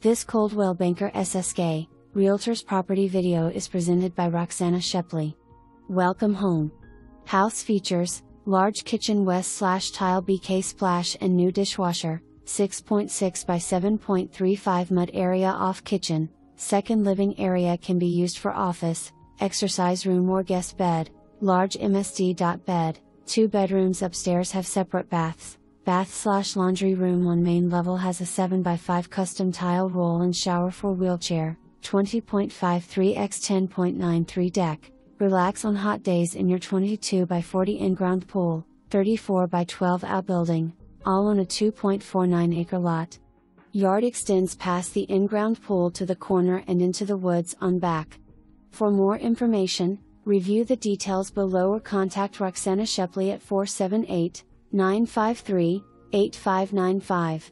This Coldwell Banker SSK, Realtors property video is presented by Roxana Shepley. Welcome home. House features, large kitchen west/tile BK splash and new dishwasher, 6.6 by 7.35 mud area off kitchen, second living area can be used for office, exercise room or guest bed, large mst.bed, 2 bedrooms upstairs have separate baths. Bath/laundry room on main level has a 7 by 5 custom tile roll and shower for wheelchair, 20.53 x 10.93 deck. Relax on hot days in your 22 by 40 in-ground pool, 34 by 12 outbuilding, all on a 2.49 acre lot. Yard extends past the in-ground pool to the corner and into the woods on back. For more information, review the details below or contact Roxana Shepley at 478-953-8595.